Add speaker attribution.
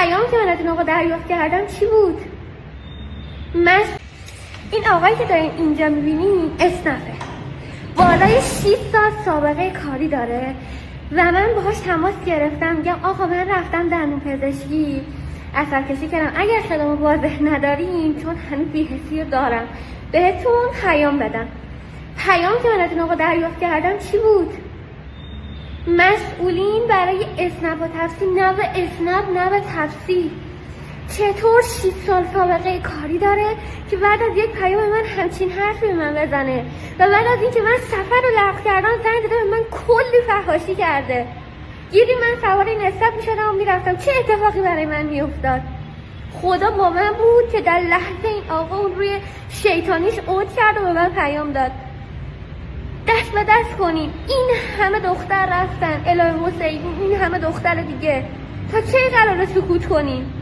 Speaker 1: پیام که من از این آقا دریافت کردم چی بود؟ این آقایی که دارین اینجا میبینین اسنپه، بالای 6 سال سابقه کاری داره و من باهاش تماس گرفتم میگم آقا من رفتم دندون پزشکی اثر کشی کردم، اگر صدامو واضح ندارین چون هنوز بی‌حسی رو دارم بهتون پیام بدم. پیام که من از این آقا دریافت کردم چی بود؟ مسئولین برای اسنپ و تفسیر، نه به اسنپ نه به تفسیر، چطور 6 سال سابقه کاری داره که بعد از یک پیام من همچین حرفی به من بزنه و بعد از اینکه من سفر رو لغو کردم زنگ داده به من کلی فحاشی کرده. گیری من سوار این اسنپ میشدم و میرفتم، چه اتفاقی برای من میافتاد؟ خدا با من بود که در لحظه این آقا اون روی شیطانیش عود کرد و به من پیام داد. دست به دست کنیم، این همه دختر رفتن الهی حسین، این همه دختر دیگه، تا چه قراره سکوت کنیم؟